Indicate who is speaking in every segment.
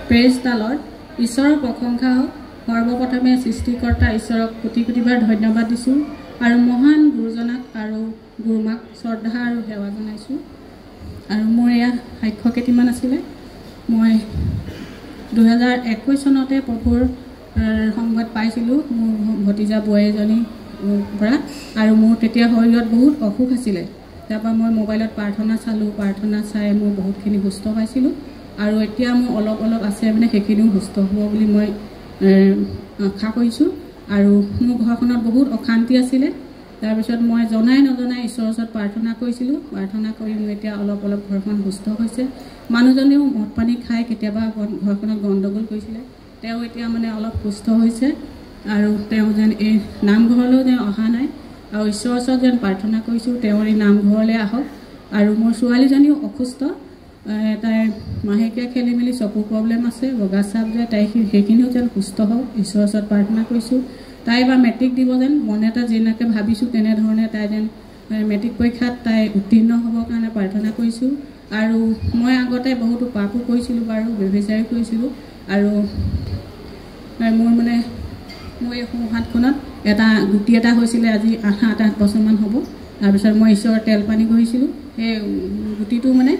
Speaker 1: Praise the lord. ঈশ্বৰৰ প্ৰশংসা হওক। সৰ্বপ্ৰথমে সৃষ্টিকৰ্তা ঈশ্বৰক কোটি কোটিবাৰ ধন্যবাদ দিছোঁ আৰু মহান গুৰুজনাক আৰু গুৰুমাক শ্ৰদ্ধা আৰু সেৱা জনাইছোঁ। আৰু মোৰ এয়া সাক্ষ্য কেইটামান আছিলে। মই 2021 চনতে প্ৰভুৰ সংবাদ পাইছিলোঁ মোৰ ভতিজা বোৱাৰীজনীৰ পৰা, আৰু মোৰ তেতিয়া শৰীৰত বহুত অসুখ আছিলে। তাৰপৰা মই মোবাইলত প্ৰাৰ্থনা চালোঁ, প্ৰাৰ্থনা চাই মই বহুতখিনি সুস্থ পাইছিলোঁ, আৰু এতিয়া মোৰ অলপ অলপ আছে মানে সেইখিনিও সুস্থ হ'ব বুলি মই আশা কৰিছোঁ। আৰু মোৰ ঘৰখনত বহুত অশান্তি আছিলে। তাৰপিছত মই জনাই নজনাই ঈশ্বৰৰ ওচৰত প্ৰাৰ্থনা কৰিছিলোঁ। প্ৰাৰ্থনা কৰি মোৰ এতিয়া অলপ অলপ ঘৰখন সুস্থ হৈছে। মানুহজনেও মদ পানী খাই কেতিয়াবা ঘৰখনত গণ্ডগোল কৰিছিলে, তেওঁ এতিয়া মানে অলপ সুস্থ হৈছে, আৰু তেওঁ যেন এই নামঘৰলৈও যেন অহা নাই, আৰু ঈশ্বৰৰ ওচৰত যেন প্ৰাৰ্থনা কৰিছোঁ তেওঁৰ এই নামঘৰলৈ আহক। আৰু মোৰ ছোৱালীজনীও অসুস্থ, তাই মাহেকীয়া খেলি মেলি চকুৰ প্ৰব্লেম আছে, বগা চাপ যায়, তাই সেইখিনিও যেন সুস্থ হওক, ঈশ্বৰৰ ওচৰত প্ৰাৰ্থনা কৰিছোঁ। তাই এবাৰ মেট্ৰিক দিব যেন, মনে এটা যেনেকৈ ভাবিছোঁ তেনেধৰণে তাই যেন মেট্ৰিক পৰীক্ষাত তাই উত্তীৰ্ণ হ'বৰ কাৰণে প্ৰাৰ্থনা কৰিছোঁ। আৰু মই আগতে বহুতো পাপো কৰিছিলোঁ বাৰু, ব্যভিচাৰী কৰিছিলোঁ, আৰু মোৰ এই সোঁহাতখনত এটা গুটি এটা হৈছিলে, আজি 8 বছৰমান হ'ব। তাৰপিছত মই ঈশ্বৰৰ তেল পানী কৰিছিলোঁ, সেই গুটিটো মানে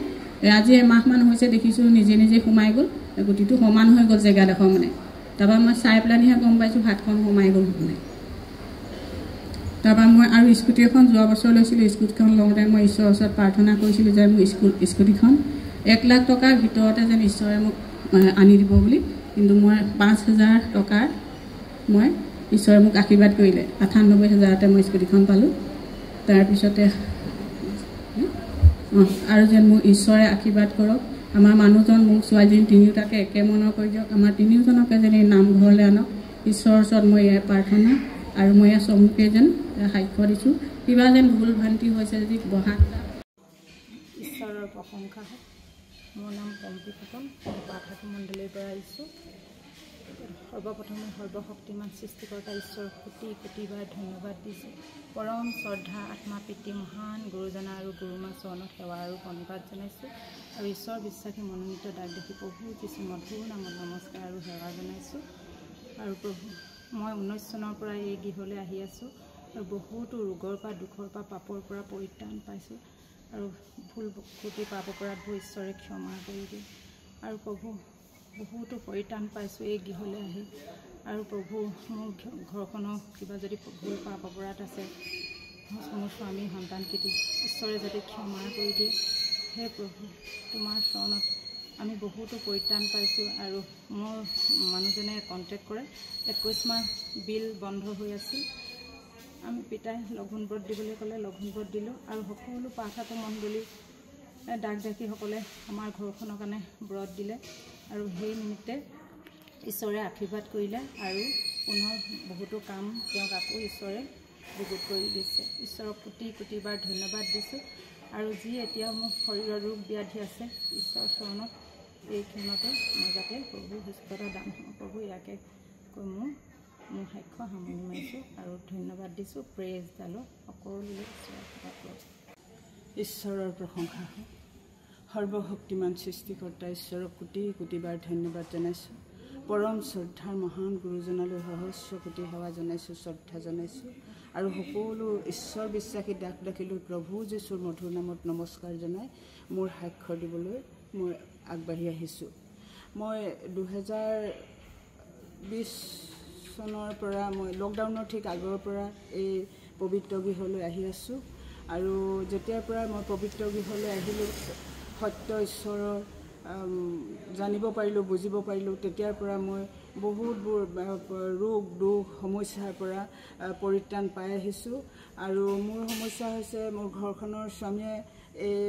Speaker 1: আজি এমাহমান হৈছে দেখিছোঁ নিজে নিজে সোমাই গ'ল, গুটিটো সমান হৈ গ'ল জেগাডোখৰ মানে। তাৰপৰা মই চাই পেলাইহে গম পাইছোঁ হাতখন সোমাই গ'ল মানে। তাৰপৰা মই আৰু স্কুটি এখন যোৱা বছৰ লৈছিলোঁ, স্কুটিখন লওঁতে মই ঈশ্বৰৰ ওচৰত প্ৰাৰ্থনা কৰিছিলোঁ যে মোৰ স্কুটিখন 1 লাখ টকাৰ ভিতৰতে যেন ঈশ্বৰে মোক আনি দিব বুলি। কিন্তু মই 5,000 টকাৰ মই ঈশ্বৰে মোক আশীৰ্বাদ কৰিলে, 98,000তে মই স্কুটিখন পালোঁ। তাৰপিছতে আৰু যেন মোক ঈশ্বৰে আশীৰ্বাদ কৰক, আমাৰ মানুহজন মোক ছোৱালীজনী তিনিওটাকে একে মনৰ কৰি দিয়ক, আমাৰ তিনিওজনকে যেন এই নামঘৰলৈ আনক। ঈশ্বৰৰ ওচৰত মই এয়া প্ৰাৰ্থনা, আৰু মই এয়া চমুকে যেন সাক্ষ্য দিছোঁ। কিবা যেন ভুল ভ্ৰান্তি হৈছে যদি বহাত ঈশ্বৰৰ প্ৰশংসা হওক। মোৰ নাম পম্পী ফুকন, মই পাঠাকী মণ্ডলীৰ পৰা আহিছোঁ। সৰ্বপ্ৰথমে সৰ্বশক্তিমান সৃষ্টিকৰ্তা ঈশ্বৰক কোটি কোটিবাৰ ধন্যবাদ দিছোঁ। পৰম শ্ৰদ্ধা আত্মা পিতৃ মহান গুৰুজনা আৰু গুৰুমা চৰণত সেৱা আৰু প্ৰণিপাত জনাইছোঁ। আৰু ঈশ্বৰ বিশ্বাসী মনোনীত দাগ দেখি প্ৰভু যীশু মধুৰ নামত নমস্কাৰ আৰু সেৱা জনাইছোঁ। আৰু প্ৰভু, মই 19 চনৰ পৰা এই গৃহলৈ আহি আছোঁ, আৰু বহুতো ৰোগৰ পৰা, দুখৰ পৰা, পাপৰ পৰা পৰিত্ৰাণ পাইছোঁ, আৰু ভুল ক্ৰুটি পাপ অপৰাধবোৰ ঈশ্বৰে ক্ষমা কৰি দিয়ে। আৰু প্ৰভু, বহুতো পৰিত্ৰাণ পাইছোঁ এই গৃহলৈ আহি। আৰু প্ৰভু, মোৰ ঘৰখনৰ কিবা যদি ভুল পাপ অপৰাধ আছে, মোৰ স্বামী সন্তানকেইটি ঈশ্বৰে যাতে ক্ষমা কৰি দিয়ে। হে প্ৰভু, তোমাৰ চৰণত আমি বহুতো পৰিত্ৰাণ পাইছোঁ। আৰু মোৰ মানুহজনে কণ্টেক্ট কৰে, 21 মাহ বিল বন্ধ হৈ আছিল। আমি পিতাই লঘোণ ব্ৰত দিবলৈ ক'লে, লঘোণ ব্ৰত দিলোঁ। আৰু সকলো পাঠাকী মণ্ডলী দাগ দাসীসকলে আমাৰ ঘৰখনৰ কাৰণে ব্ৰত দিলে, আৰু সেই নিমিত্তে ঈশ্বৰে আশীৰ্বাদ কৰিলে, আৰু পুনৰ বহুতো কাম তেওঁক আকৌ ঈশ্বৰে যুগুত কৰি দিছে। ঈশ্বৰক কোটি কোটিবাৰ ধন্যবাদ দিছোঁ। আৰু যি এতিয়াও মোৰ শৰীৰৰ ৰোগ ব্যাধি আছে, ঈশ্বৰৰ চৰণত এইখিনিতে মই যাতে প্ৰভু সুস্থতা দান হওঁ। প্ৰভু, ইয়াকে কৈ মোৰ সাক্ষ্য সামৰি মাৰিছোঁ আৰু ধন্যবাদ দিছোঁ। Praise the lord. সকলোলৈ ঈশ্বৰৰ প্ৰশংসা হওক। সৰ্বশক্তিমান সৃষ্টিকৰ্তা ঈশ্বৰক কোটি কোটিবাৰ ধন্যবাদ জনাইছোঁ। পৰম শ্ৰদ্ধাৰ মহান গুৰুজনালৈ সহস্ৰ কোটি সেৱা জনাইছোঁ, শ্ৰদ্ধা জনাইছোঁ। আৰু সকলো ঈশ্বৰ বিশ্বাসী দাস দাসীলৈ প্ৰভু যীশুৰ মধুৰ নামত নমস্কাৰ জনাই মোৰ সাক্ষ্য দিবলৈ মই আগবাঢ়ি আহিছোঁ। মই 2020 চনৰ পৰা, মই লকডাউনৰ ঠিক আগৰ পৰা এই পবিত্ৰ গৃহলৈ আহি আছোঁ। আৰু যেতিয়াৰ পৰা মই পবিত্ৰ গৃহলৈ আহিলোঁ, সত্য ঈশ্বৰৰ জানিব পাৰিলোঁ, বুজিব পাৰিলোঁ, তেতিয়াৰ পৰা মই বহুতবোৰ ৰোগ দুখ সমস্যাৰ পৰা পৰিত্ৰাণ পাই আহিছোঁ। আৰু মোৰ সমস্যা হৈছে, মোৰ ঘৰখনৰ স্বামীয়ে এই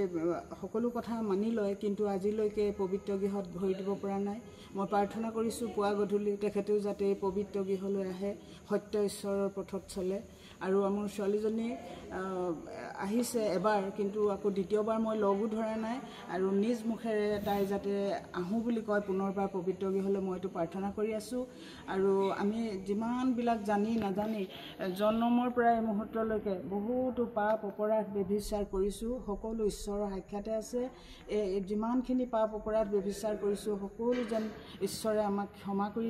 Speaker 1: সকলো কথা মানি লয়, কিন্তু আজিলৈকে পবিত্ৰ গৃহত ভৰি দিব পৰা নাই। মই প্ৰাৰ্থনা কৰিছোঁ পুৱা গধূলি তেখেতেও যাতে এই পবিত্ৰ গৃহলৈ আহে, সত্য ঈশ্বৰৰ পথত চলে। আৰু মোৰ ছোৱালীজনী আহিছে এবাৰ, কিন্তু আকৌ দ্বিতীয়বাৰ মই লগো ধৰা নাই। আৰু নিজ মুখেৰে তাই যাতে আহোঁ বুলি কয় পুনৰবাৰ পবিত্ৰ গৃহলৈ, মইতো প্ৰাৰ্থনা কৰি আছোঁ। আৰু আমি যিমানবিলাক জানি নাজানি জন্মৰ পৰা এই মুহূৰ্তলৈকে বহুতো পাপ অপৰাধ ব্যভিচাৰ কৰিছোঁ, সকলো
Speaker 2: সকলো ঈশ্বৰৰ সাক্ষাতে আছে যিমানখিনি পাপ অপৰাধ ব্যভিচাৰ কৰিছোঁ সকলো যেন ঈশ্বৰে আমাক ক্ষমা কৰি